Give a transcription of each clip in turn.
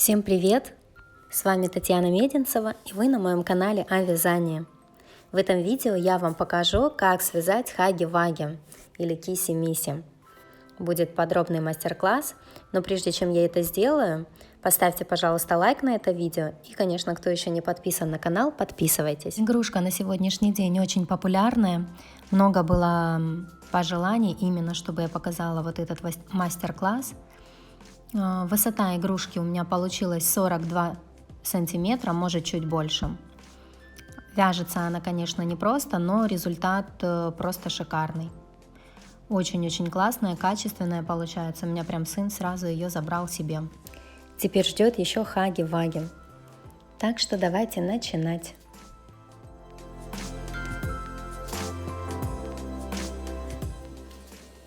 Всем привет! С вами Татьяна Мединцева, и вы на моем канале о вязании. В этом видео я вам покажу, как связать хаги-ваги или киси-миси. Будет подробный мастер-класс, но прежде чем я это сделаю, поставьте, пожалуйста, лайк на это видео. И, конечно, кто еще не подписан на канал, подписывайтесь. Игрушка на сегодняшний день очень популярная. Много было пожеланий именно, чтобы я показала вот этот мастер-класс. Высота игрушки у меня получилась 42 сантиметра, может чуть больше. Вяжется она, конечно, не просто, но результат просто шикарный. Очень-очень классная, качественная получается. У меня прям сын сразу ее забрал себе. Теперь ждет еще хаги-ваги. Так что давайте начинать.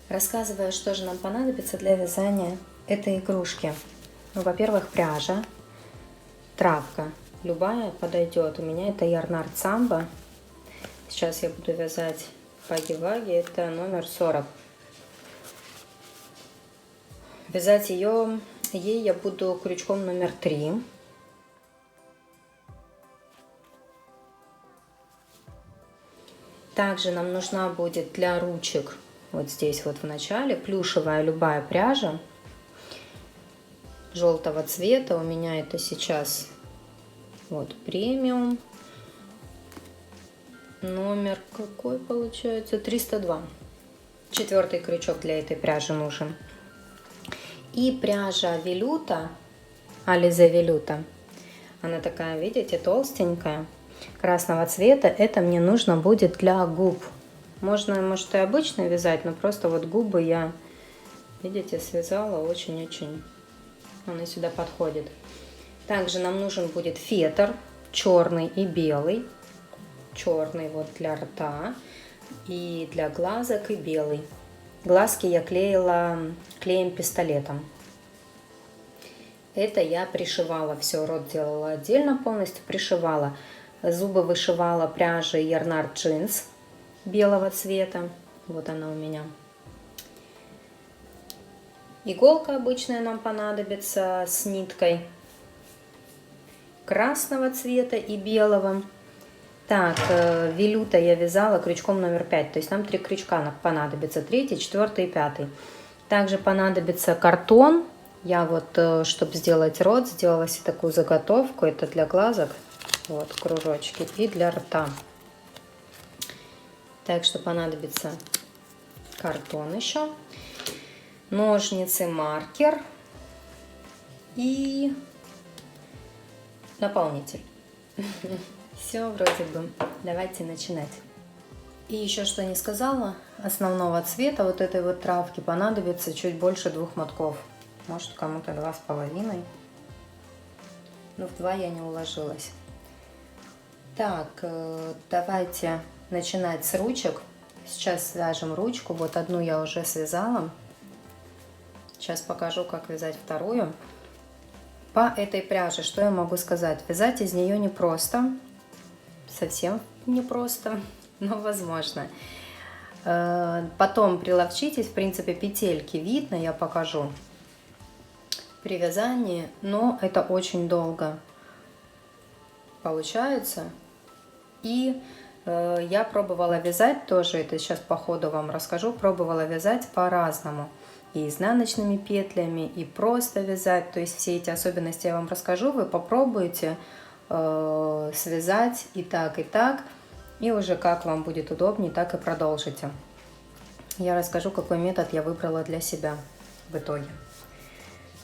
Рассказываю, что же нам понадобится для вязания этой игрушки. Ну, во-первых, пряжа, травка, любая подойдет. У меня это Ярнард Самбо. Сейчас я буду вязать хаги-ваги, это номер 40. Вязать ей я буду крючком номер 3. Также нам нужна будет для ручек, вот здесь вот в начале, плюшевая любая пряжа желтого цвета. У меня это сейчас вот премиум. Номер какой получается? 302. 4-й крючок для этой пряжи нужен. И пряжа велюта, Ализе велюта. Она такая, видите, толстенькая, красного цвета. Это мне нужно будет для губ. Можно, может, и обычно вязать, но просто вот губы я, видите, связала очень-очень. Она сюда подходит. Также нам нужен будет фетр черный и белый. Черный вот для рта и для глазок, и белый. Глазки я клеила клеем-пистолетом. Это я пришивала все, рот делала отдельно, полностью пришивала. Зубы вышивала пряжей Ярнард Джинс белого цвета. Вот она у меня. Иголка обычная нам понадобится с ниткой красного цвета и белого. Так, велюта я вязала крючком номер 5, то есть нам 3 крючка понадобится, 3, 4 и 5. Также понадобится картон. Я вот, чтобы сделать рот, сделала себе такую заготовку. Это для глазок, вот кружочки, и для рта. Так что понадобится картон еще. Ножницы, маркер и наполнитель. Все вроде бы. Давайте начинать. И еще что не сказала, основного цвета вот этой вот травки понадобится чуть больше 2 мотков. Может, кому-то 2,5. Но в 2 я не уложилась. Так, давайте начинать с ручек. Сейчас свяжем ручку. Вот одну я уже связала. Сейчас покажу, как вязать вторую. По этой пряже, что я могу сказать? Вязать из нее непросто. Совсем непросто, но возможно. Потом приловчитесь. В принципе, петельки видно, я покажу при вязании. Но это очень долго получается. И я пробовала вязать тоже. Это сейчас по ходу вам расскажу. Пробовала вязать по-разному. И изнаночными петлями, и просто вязать. То есть все эти особенности я вам расскажу. Вы попробуйте связать и так, и уже как вам будет удобнее, так и продолжите. Я расскажу, какой метод я выбрала для себя в итоге.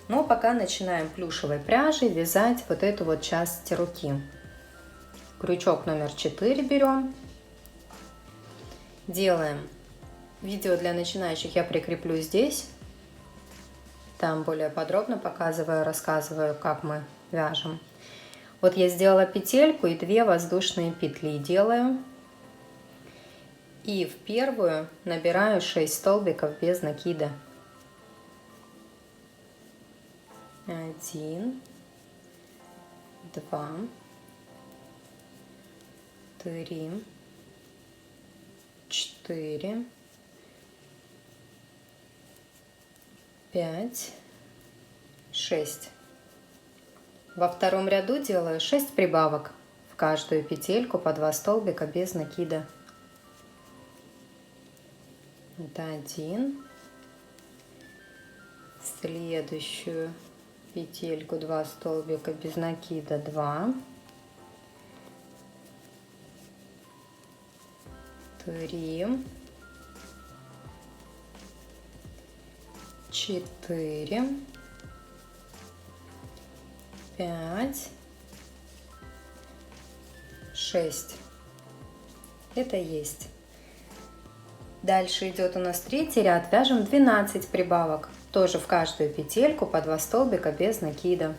Но пока начинаем плюшевой пряжей вязать вот эту вот часть руки. Крючок номер 4 берем. Делаем. Видео для начинающих я прикреплю здесь. Там более подробно показываю, рассказываю, как мы вяжем. Вот я сделала петельку и 2 воздушные петли делаю. И в первую набираю 6 столбиков без накида. 1, 2, 3, 4, 5, 6. Во втором ряду делаю 6 прибавок. В каждую петельку по 2 столбика без накида. Это 1. Следующую петельку 2 столбика без накида 2. 3. 4. 5. 6. Это есть. Дальше идет у нас третий ряд. Вяжем 12 прибавок. Тоже в каждую петельку по 2 столбика без накида.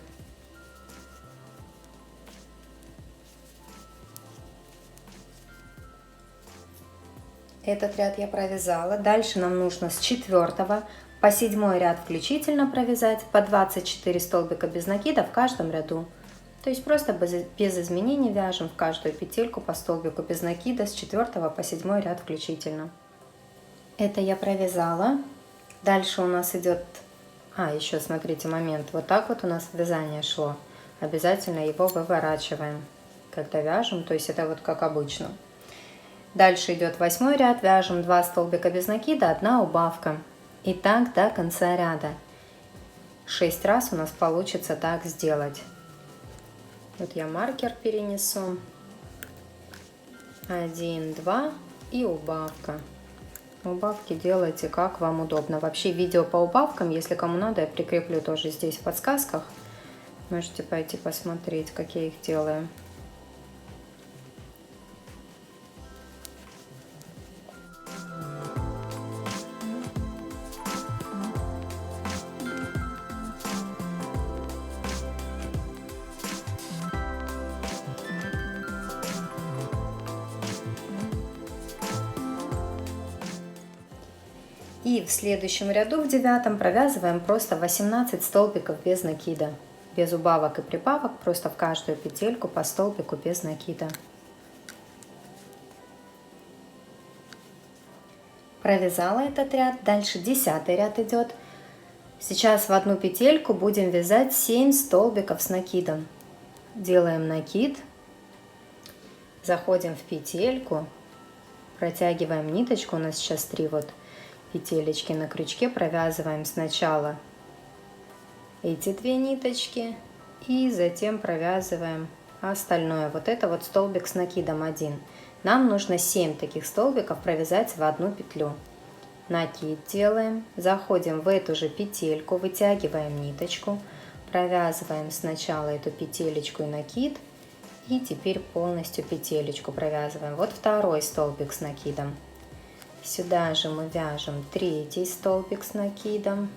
Этот ряд я провязала. Дальше нам нужно с 4 по 7 ряд включительно провязать по 24 столбика без накида в каждом ряду. То есть просто без изменений вяжем в каждую петельку по столбику без накида с 4 по 7 ряд включительно. Это я провязала. Дальше у нас идет... еще смотрите момент. Вот так вот у нас вязание шло. Обязательно его выворачиваем, когда вяжем. То есть это вот как обычно. Дальше идет 8 ряд. Вяжем 2 столбика без накида, 1 убавка. И так до конца ряда. 6 раз у нас получится так сделать. Вот я маркер перенесу. 1, 2 и убавка. Убавки делайте как вам удобно. Вообще видео по убавкам, если кому надо, я прикреплю тоже здесь в подсказках. Можете пойти посмотреть, как я их делаю. И в следующем ряду, в 9, провязываем просто 18 столбиков без накида. Без убавок и прибавок, просто в каждую петельку по столбику без накида. Провязала этот ряд. Дальше 10 ряд идет. Сейчас в одну петельку будем вязать 7 столбиков с накидом. Делаем накид. Заходим в петельку. Протягиваем ниточку. У нас сейчас 3 петелечки на крючке, провязываем сначала эти 2 ниточки и затем провязываем остальное. Вот это вот столбик с накидом 1. Нам нужно 7 таких столбиков провязать в одну петлю. Накид делаем, заходим в эту же петельку, вытягиваем ниточку, провязываем сначала эту петелечку и накид, и теперь полностью петелечку провязываем. Вот второй столбик с накидом. Сюда же мы вяжем 3 столбик с накидом.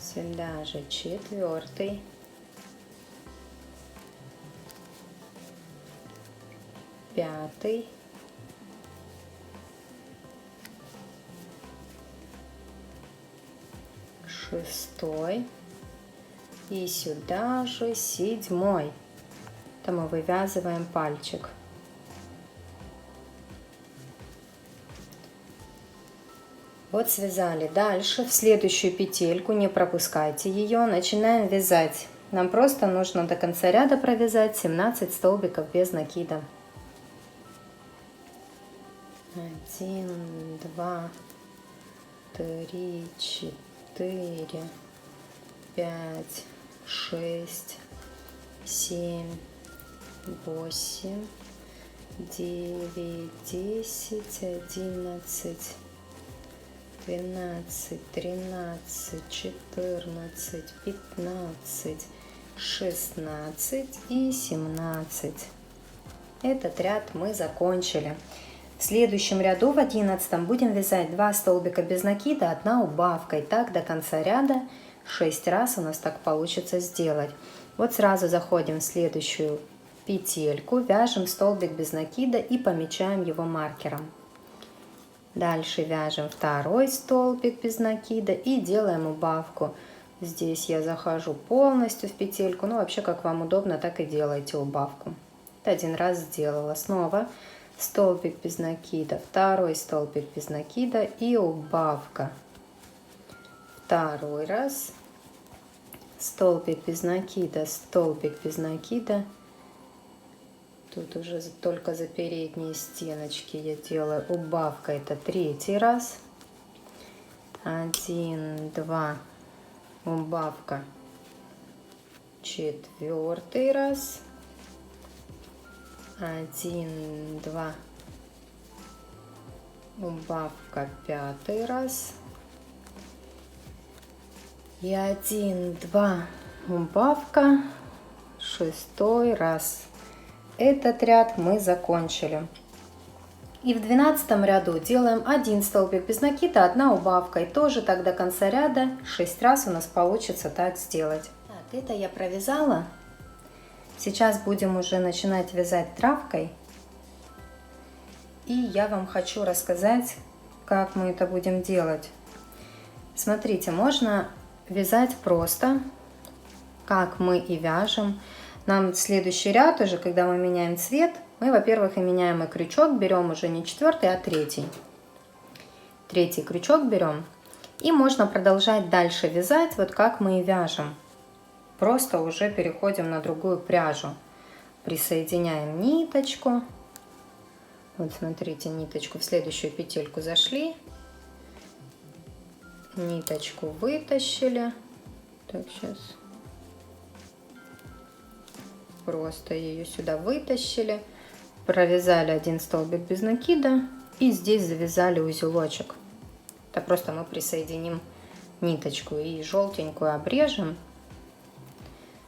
Сюда же 4. 5. 6. И сюда же 7. Это мы вывязываем пальчик. Вот связали. Дальше в следующую петельку, не пропускайте ее, начинаем вязать. Нам просто нужно до конца ряда провязать 17 столбиков без накида. 1, 2, 3, 4, 5, 6, 7, 8, 9, 10, 11, 12, 13, 14, 15, 16 и 17. Этот ряд мы закончили. В следующем ряду, в 11, будем вязать 2 столбика без накида, 1 убавка. И так до конца ряда 6 раз у нас так получится сделать. Вот сразу заходим в следующую петельку, вяжем столбик без накида и помечаем его маркером. Дальше вяжем второй столбик без накида и делаем убавку. Здесь я захожу полностью в петельку, ну вообще как вам удобно, так и делайте убавку. 1 раз сделала. Снова столбик без накида, второй столбик без накида и убавка. второй раз, столбик без накида, столбик без накида. Тут уже только за передние стеночки я делаю убавка, это третий раз. 1, 2, убавка, четвертый раз. 1, 2, убавка, пятый раз. И 1, 2, убавка, шестой раз. Этот ряд мы закончили. И в 12 ряду делаем 1 столбик без накида, 1 убавка. И тоже так до конца ряда 6 раз у нас получится так сделать. Так, это я провязала. Сейчас будем уже начинать вязать травкой. И я вам хочу рассказать, как мы это будем делать. Смотрите, можно вязать просто, как мы и вяжем. Нам следующий ряд уже, когда мы меняем цвет, мы, во-первых, и меняем и крючок, берем уже не 4-й, а 3-й. 3-й крючок берем. И можно продолжать дальше вязать, вот как мы и вяжем. Просто уже переходим на другую пряжу. Присоединяем ниточку. Вот смотрите, ниточку в следующую петельку зашли. Ниточку вытащили. Так, сейчас. Просто ее сюда вытащили. Провязали 1 столбик без накида. И здесь завязали узелочек. Это просто мы присоединим ниточку и желтенькую обрежем,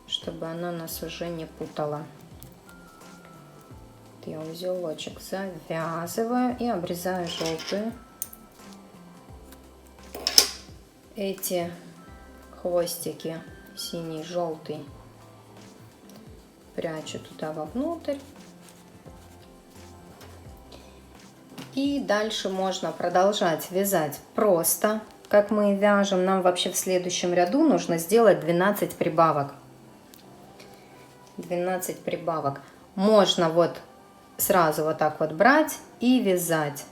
чтобы она нас уже не путала. Я узелочек завязываю и обрезаю желтую. Эти хвостики синий, желтый прячу туда вовнутрь. И дальше можно продолжать вязать просто, как мы вяжем. Нам вообще в следующем ряду нужно сделать 12 прибавок. 12 прибавок. Можно вот сразу вот так вот брать и вязать.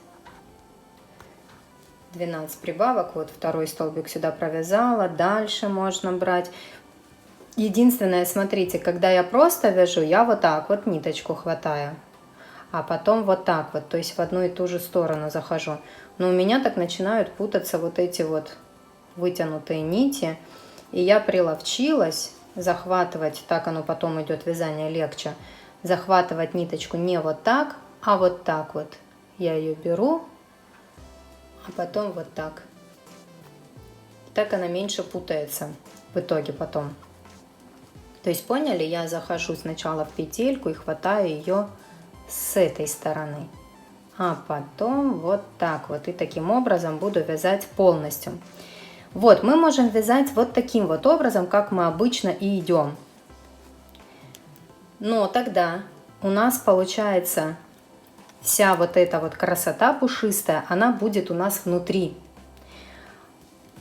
12 прибавок. Вот второй столбик сюда провязала. Дальше можно брать. Единственное, смотрите, когда я просто вяжу, я вот так вот ниточку хватаю. А потом вот так вот, то есть в одну и ту же сторону захожу. Но у меня так начинают путаться вот эти вот вытянутые нити. И я приловчилась захватывать, так оно потом идет вязание легче, захватывать ниточку не вот так, а вот так вот. Я ее беру, а потом вот так. Так она меньше путается в итоге потом. То есть, поняли, я захожу сначала в петельку и хватаю ее с этой стороны, а потом вот так вот. И таким образом буду вязать полностью. Вот, мы можем вязать вот таким вот образом, как мы обычно и идем. Но тогда у нас получается вся вот эта вот красота пушистая, она будет у нас внутри.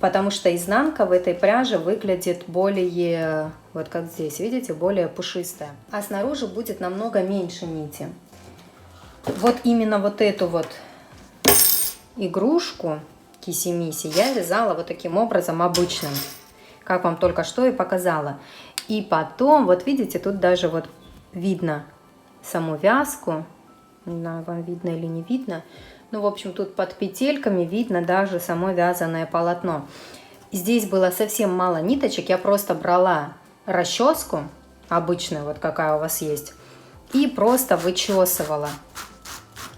Потому что изнанка в этой пряже выглядит более, вот как здесь, видите, более пушистая. А снаружи будет намного меньше нити. Вот именно вот эту вот игрушку киси-миси я вязала вот таким образом обычным, как вам только что и показала. И потом, вот видите, тут даже вот видно саму вязку. Не знаю, вам видно или не видно. Ну, в общем, тут под петельками видно даже само вязаное полотно. Здесь было совсем мало ниточек. Я просто брала расческу, обычную, вот какая у вас есть, и просто вычесывала.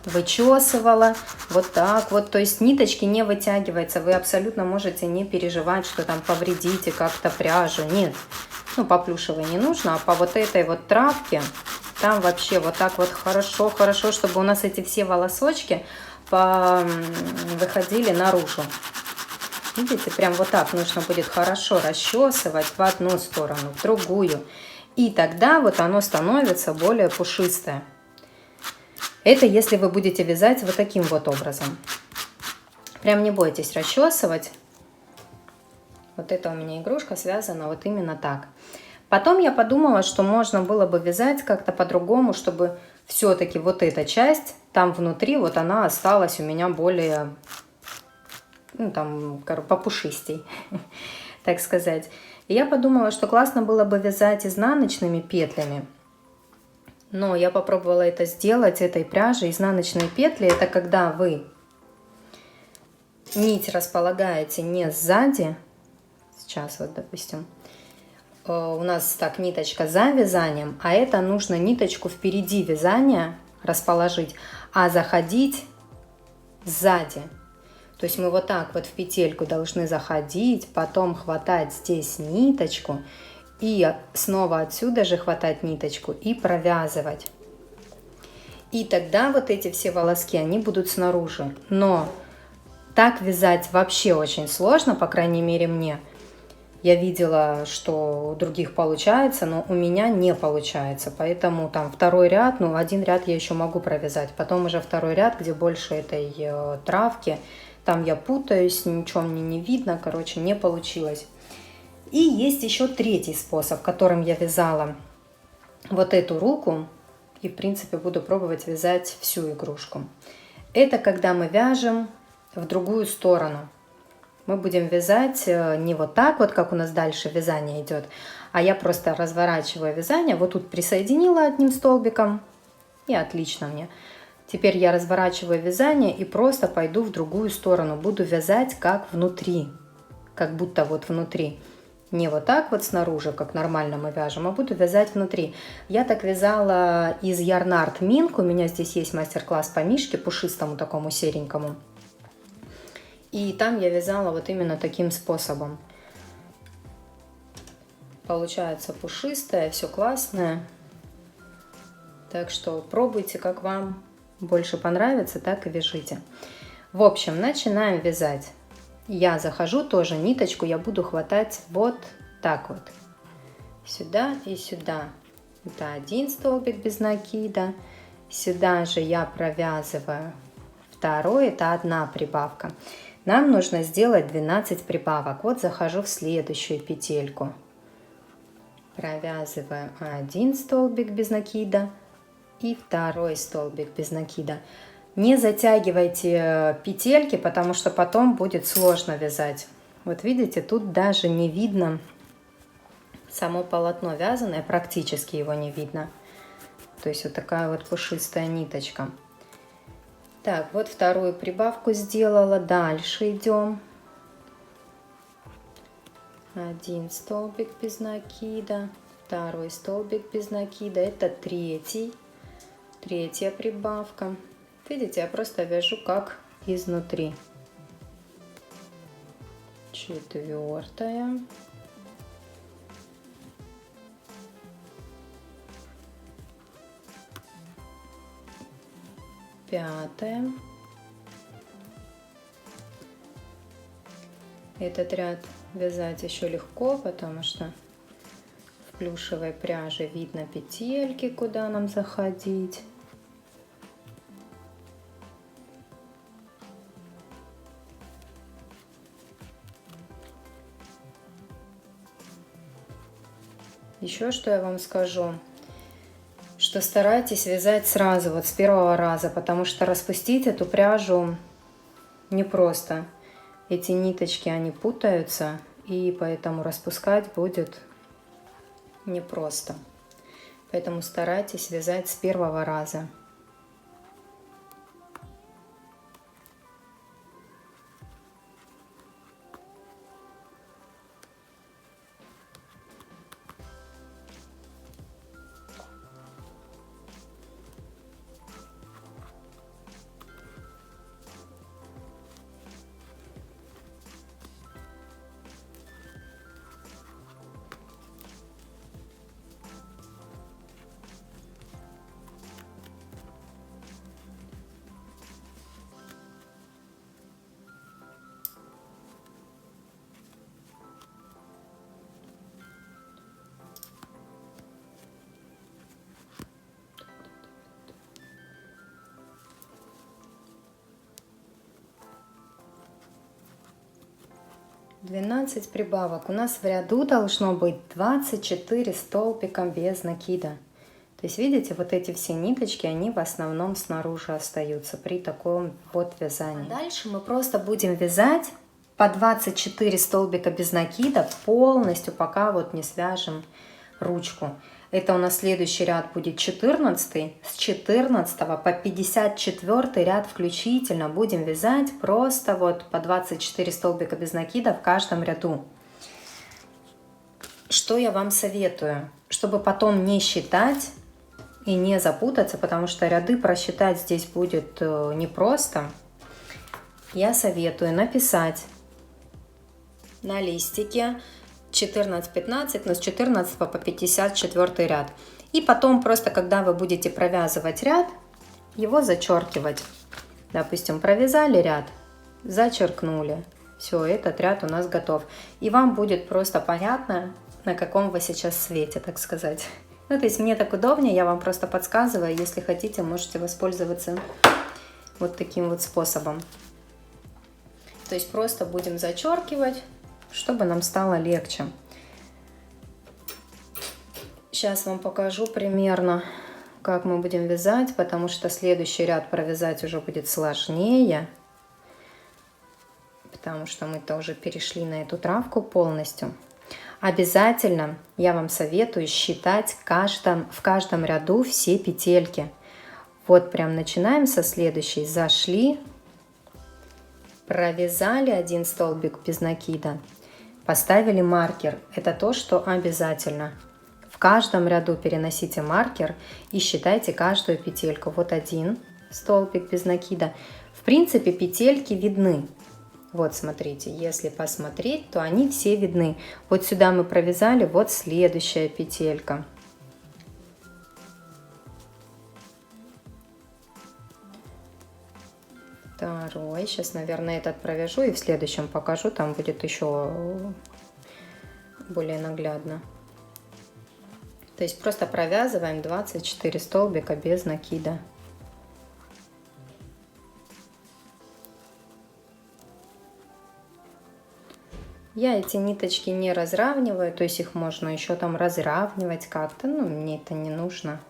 Вычесывала вот так вот. То есть ниточки не вытягиваются. Вы абсолютно можете не переживать, что там повредите как-то пряжу. Нет. Ну, по плюшевой не нужно, а по вот этой вот травке там вообще вот так вот хорошо, чтобы у нас эти все волосочки выходили наружу. Видите, прям вот так нужно будет хорошо расчесывать в одну сторону, в другую. И тогда вот оно становится более пушистое. Это если вы будете вязать вот таким вот образом. Прям не бойтесь расчесывать. Вот эта у меня игрушка связана вот именно так. Потом я подумала, что можно было бы вязать как-то по-другому, чтобы все-таки вот эта часть там внутри, вот она осталась у меня более ну там, попушистей, так сказать. И я подумала, что классно было бы вязать изнаночными петлями. Но я попробовала это сделать этой пряжей. Изнаночные петли — это когда вы нить располагаете не сзади. Сейчас вот, допустим, у нас так ниточка за вязанием, а это нужно ниточку впереди вязания расположить, а заходить сзади. То есть мы вот так вот в петельку должны заходить, потом хватать здесь ниточку и снова отсюда же хватать ниточку и провязывать. И тогда вот эти все волоски, они будут снаружи. Но так вязать вообще очень сложно, по крайней мере мне. Я видела, что у других получается, но у меня не получается. Поэтому там второй ряд, ну один ряд я еще могу провязать. Потом уже второй ряд, где больше этой травки. Там я путаюсь, ничего мне не видно, короче, не получилось. И есть еще третий способ, которым я вязала вот эту руку. И, в принципе, буду пробовать вязать всю игрушку. Это когда мы вяжем в другую сторону. Мы будем вязать не вот так вот, как у нас дальше вязание идет, а я просто разворачиваю вязание. Вот тут присоединила одним столбиком, и отлично мне. Теперь я разворачиваю вязание и просто пойду в другую сторону. Буду вязать как внутри, как будто вот внутри. Не вот так вот снаружи, как нормально мы вяжем, а буду вязать внутри. Я так вязала из Yarn Art Mink. У меня здесь есть мастер-класс по мишке, пушистому такому серенькому. И там я вязала вот именно таким способом. Получается пушистое, все классное. Так что пробуйте, как вам больше понравится, так и вяжите. В общем, начинаем вязать. Я захожу тоже, ниточку я буду хватать вот так вот. Сюда и сюда. Это один столбик без накида. Сюда же я провязываю второй, это одна прибавка. Нам нужно сделать 12 прибавок. Вот захожу в следующую петельку. Провязываю один столбик без накида и второй столбик без накида. Не затягивайте петельки, потому что потом будет сложно вязать. Вот видите, тут даже не видно само полотно вязаное, практически его не видно. То есть вот такая вот пушистая ниточка. Так, вот вторую прибавку сделала. Дальше идем. Один столбик без накида, второй столбик без накида. Это третья прибавка. Видите, я просто вяжу как изнутри. Четвертая. Пятая. Этот ряд вязать еще легко, потому что в плюшевой пряже видно петельки, куда нам заходить. Еще что я вам скажу, что старайтесь вязать сразу, вот с первого раза, потому что распустить эту пряжу непросто. Эти ниточки, они путаются, и поэтому распускать будет непросто. Поэтому старайтесь вязать с первого раза. «12 прибавок». У нас в ряду должно быть 24 столбика без накида. То есть, видите, вот эти все ниточки, они в основном снаружи остаются при таком вот вязании. А дальше мы просто будем вязать по 24 столбика без накида полностью, пока вот не свяжем ручку. Это у нас следующий ряд будет 14. С 14 по 54 ряд включительно будем вязать просто вот по 24 столбика без накида в каждом ряду. Что я вам советую? Чтобы потом не считать и не запутаться, потому что ряды просчитать здесь будет непросто. Я советую написать на листике 14-15, но с 14 по 54 ряд. И потом просто, когда вы будете провязывать ряд, его зачеркивать. Допустим, провязали ряд, зачеркнули. Все, этот ряд у нас готов. И вам будет просто понятно, на каком вы сейчас свете, так сказать. Ну, то есть мне так удобнее, я вам просто подсказываю. Если хотите, можете воспользоваться вот таким вот способом. То есть просто будем зачеркивать, чтобы нам стало легче. Сейчас вам покажу примерно, как мы будем вязать, потому что следующий ряд провязать уже будет сложнее, потому что мы-то уже перешли на эту травку полностью. Обязательно я вам советую считать в каждом ряду все петельки. Вот прям начинаем со следующей. Зашли, провязали один столбик без накида, поставили маркер. Это то, что обязательно. В каждом ряду переносите маркер и считайте каждую петельку. Вот один столбик без накида. В принципе, петельки видны. Вот смотрите, если посмотреть, то они все видны. Вот сюда мы провязали, вот следующая петелька. Второй. Сейчас, наверное, этот провяжу и в следующем покажу. Там будет еще более наглядно. То есть просто провязываем 24 столбика без накида. Я эти ниточки не разравниваю, то есть их можно еще там разравнивать как-то, но мне это не нужно,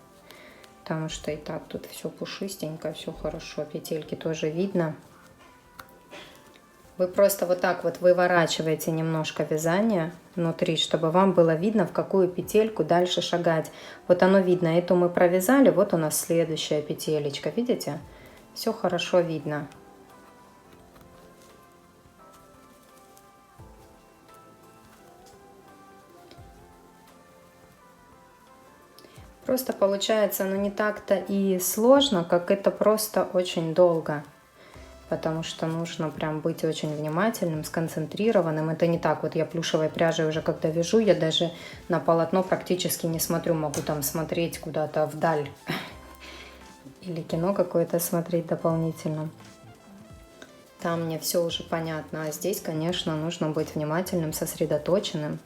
потому что и так тут все пушистенько, все хорошо, петельки тоже видно. Вы просто вот так вот выворачиваете немножко вязание внутри, чтобы вам было видно, в какую петельку дальше шагать. Вот оно видно, эту мы провязали, вот у нас следующая петелечка, видите? Все хорошо видно. Просто получается, не так-то и сложно, как это просто очень долго. Потому что нужно прям быть очень внимательным, сконцентрированным. Это не так, вот я плюшевой пряжей уже когда вяжу, я даже на полотно практически не смотрю. Могу там смотреть куда-то вдаль. Или кино какое-то смотреть дополнительно. Там мне все уже понятно. А здесь, конечно, нужно быть внимательным, сосредоточенным.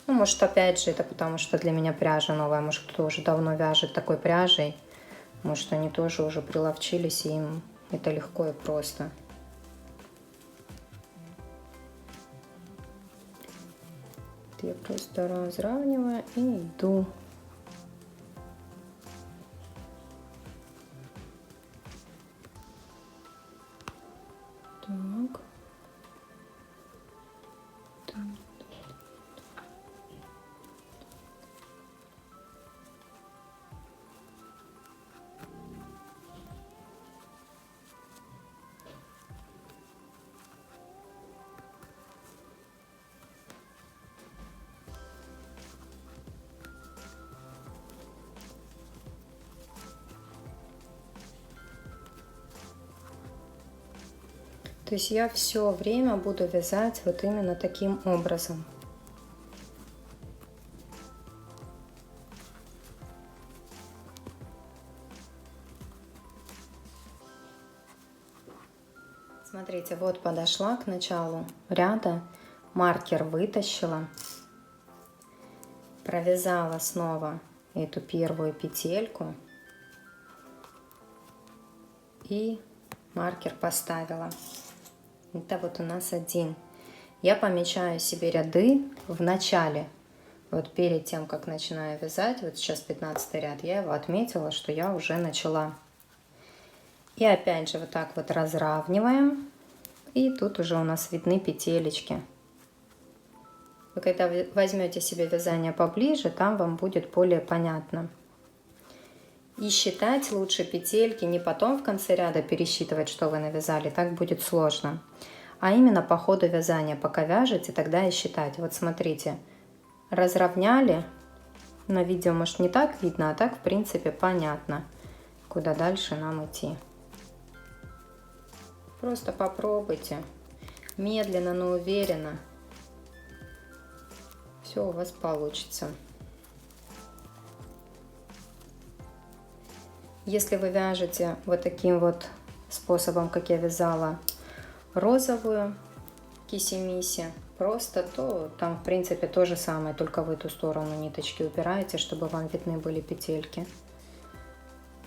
Ну, может, опять же, это потому что для меня пряжа новая. Может, кто-то уже давно вяжет такой пряжей. Может, они тоже уже приловчились, и им это легко и просто. Я просто разравниваю и иду. Так. То есть я все время буду вязать вот именно таким образом. Смотрите, вот подошла к началу ряда, маркер вытащила, провязала снова эту первую петельку и маркер поставила. Это вот у нас один. Я помечаю себе ряды в начале. Вот перед тем, как начинаю вязать, вот сейчас 15 ряд, я его отметила, что я уже начала. И опять же вот так вот разравниваем И тут уже у нас видны петелечки. Вы когда возьмете себе вязание поближе, там вам будет более понятно. И считать лучше петельки не потом в конце ряда пересчитывать, что вы навязали, так будет сложно. А именно по ходу вязания, пока вяжете, тогда и считать. Вот смотрите, разровняли, на видео может не так видно, а так в принципе понятно, куда дальше нам идти. Просто попробуйте, медленно, но уверенно. Все у вас получится. Если вы вяжете вот таким вот способом, как я вязала розовую киси-миси, просто, то там в принципе то же самое, только в эту сторону ниточки упираете, чтобы вам видны были петельки.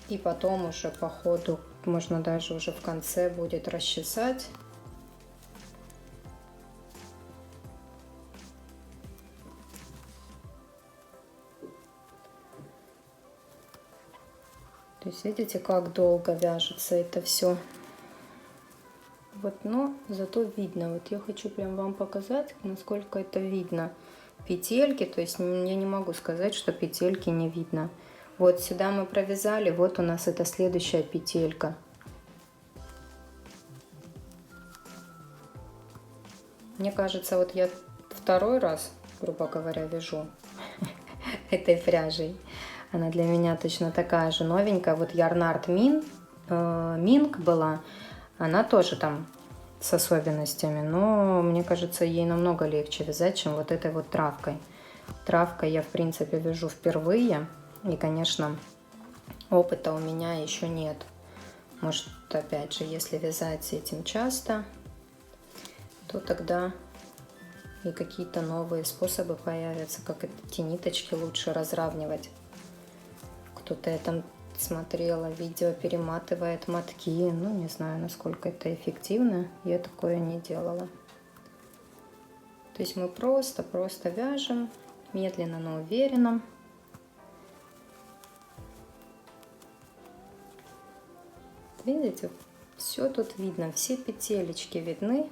И потом уже по ходу, можно даже уже в конце будет расчесать. То есть видите, как долго вяжется это все. Вот, но зато видно. Вот я хочу прям вам показать, насколько это видно. Петельки, то есть я не могу сказать, что петельки не видно. Вот сюда мы провязали, вот у нас это следующая петелька. Мне кажется, вот я второй раз, грубо говоря, вяжу этой пряжей. Она для меня точно такая же новенькая. Вот Ярнард Минк была. Она тоже там с особенностями. Но мне кажется, ей намного легче вязать, чем вот этой вот травкой. Травкой я, в принципе, вяжу впервые. И, конечно, опыта у меня еще нет. Может, опять же, если вязать этим часто, то тогда и какие-то новые способы появятся, как эти ниточки лучше разравнивать. Кто-то я там смотрела, видео перематывает мотки. Ну, не знаю, насколько это эффективно. Я такое не делала. То есть мы просто вяжем, медленно, но уверенно. Видите, все тут видно, все петелечки видны.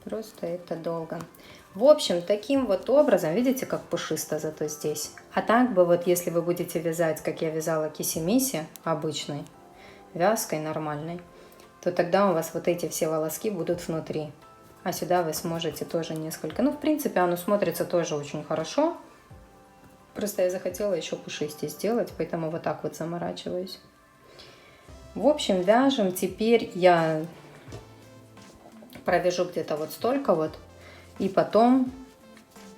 Просто это долго. В общем, таким вот образом, видите, как пушисто зато здесь. А так бы вот, если вы будете вязать, как я вязала киси-миси, обычной, вязкой, нормальной, то тогда у вас вот эти все волоски будут внутри. А сюда вы сможете тоже несколько. Ну, в принципе, оно смотрится тоже очень хорошо. Просто я захотела еще пушистее сделать, поэтому вот так вот заморачиваюсь. В общем, вяжем. Теперь я провяжу где-то вот столько вот. И потом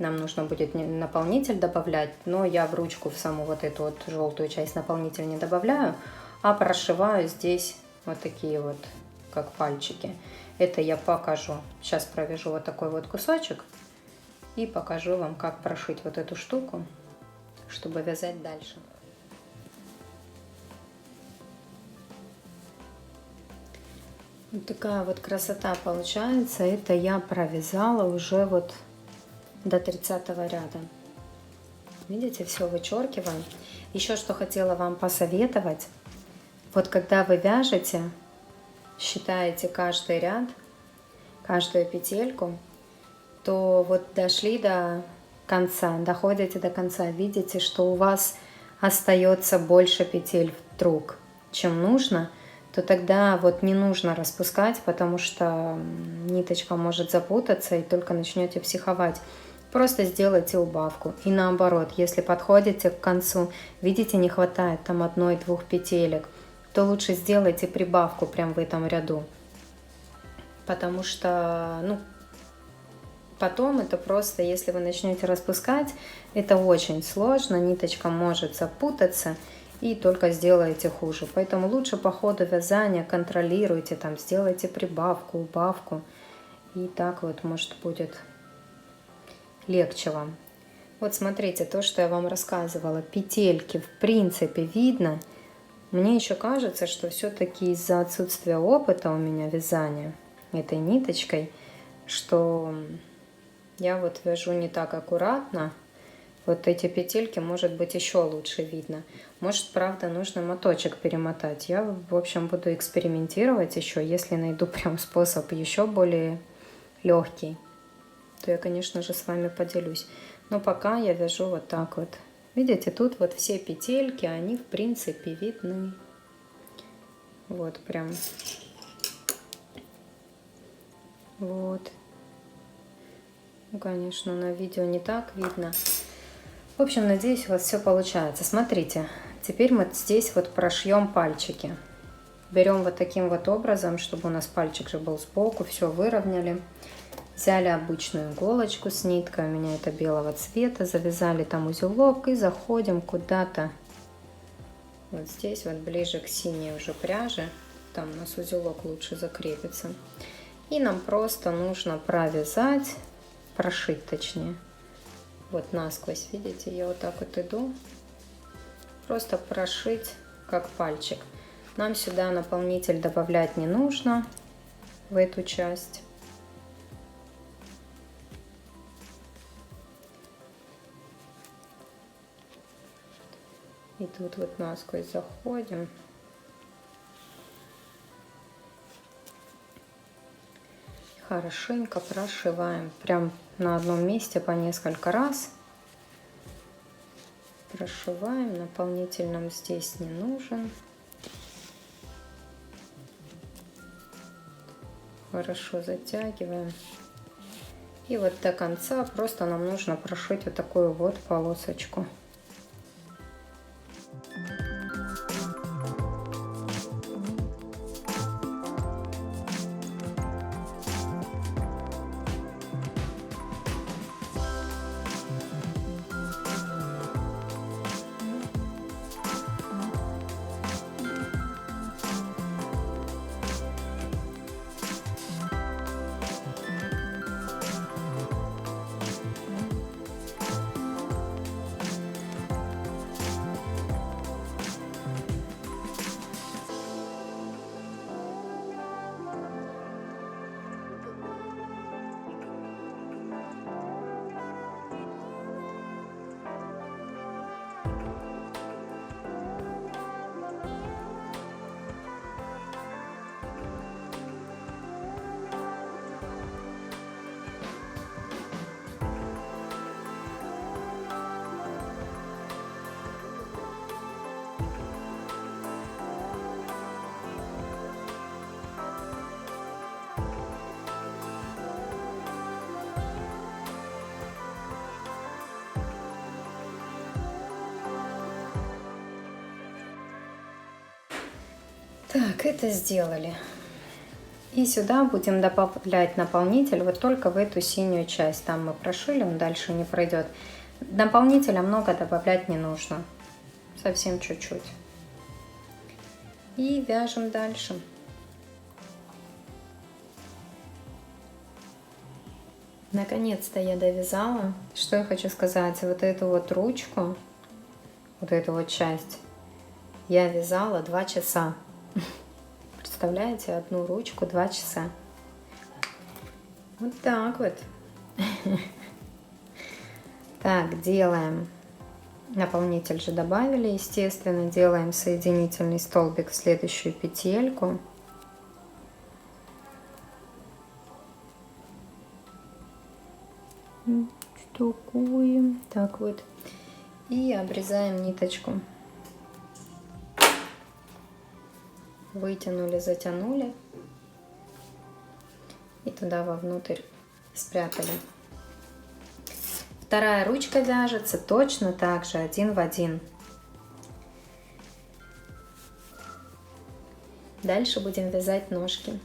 нам нужно будет наполнитель добавлять, но я в ручку в саму вот эту вот желтую часть наполнитель не добавляю, а прошиваю здесь вот такие вот, как пальчики. Это я покажу. Сейчас провяжу вот такой вот кусочек и покажу вам, как прошить вот эту штуку, чтобы вязать дальше. Вот такая вот красота получается. Это я провязала уже вот до 30 ряда. Видите, все вычеркиваем. Еще что хотела вам посоветовать. Вот когда вы вяжете, считаете каждый ряд, каждую петельку, то вот дошли до конца, доходите до конца, видите, что у вас остается больше петель вдруг, чем нужно, то тогда вот не нужно распускать, потому что ниточка может запутаться и только начнете психовать. Просто сделайте убавку. И наоборот, если подходите к концу, видите, не хватает там 1-2 петелек, то лучше сделайте прибавку прямо в этом ряду. Потому что, ну, потом это просто, если вы начнете распускать, это очень сложно, ниточка может запутаться и только сделаете хуже. Поэтому лучше по ходу вязания контролируйте, там, сделайте прибавку, убавку, и так вот, может, будет легче вам. Вот смотрите, то, что я вам рассказывала, петельки в принципе видно. Мне еще кажется, что все-таки из-за отсутствия опыта у меня вязания этой ниточкой, что я вот вяжу не так аккуратно, вот эти петельки, может быть, еще лучше видно. Может, правда, нужно моточек перемотать. Я, в общем, буду экспериментировать еще. Если найду прям способ еще более легкий, то я, конечно же, с вами поделюсь. Но пока я вяжу вот так вот. Видите, тут вот все петельки, они, в принципе, видны. Вот прям. Вот. Ну, конечно, на видео не так видно. В общем, надеюсь, у вас все получается. Смотрите, теперь мы здесь вот прошьем пальчики. Берем вот таким вот образом, чтобы у нас пальчик же был сбоку, все выровняли. Взяли обычную иголочку с ниткой, у меня это белого цвета, завязали там узелок и заходим куда-то вот здесь, вот ближе к синей уже пряже. Там у нас узелок лучше закрепится. И нам просто нужно провязать, прошить точнее. Вот насквозь, видите, я вот так вот иду. Просто прошить как пальчик. Нам сюда наполнитель добавлять не нужно, в эту часть. И тут вот насквозь заходим. Хорошенько прошиваем. Прям на одном месте по несколько раз. Прошиваем. Наполнитель нам здесь не нужен. Хорошо затягиваем. И вот до конца просто нам нужно прошить вот такую вот полосочку. Так, это сделали. И сюда будем добавлять наполнитель вот только в эту синюю часть. Там мы прошили, он дальше не пройдет. Наполнителя много добавлять не нужно. Совсем чуть-чуть. И вяжем дальше. Наконец-то я довязала. Что я хочу сказать? Вот эту вот ручку, вот эту вот часть, я вязала 2 часа. Представляете, одну ручку 2 часа. Вот так вот. Так, делаем. Наполнитель же добавили, естественно. Делаем соединительный столбик в следующую петельку. Штукуем. Так вот. И обрезаем ниточку. Вытянули, затянули. И туда вовнутрь спрятали. Вторая ручка вяжется точно так же, один в один. Дальше будем вязать ножки.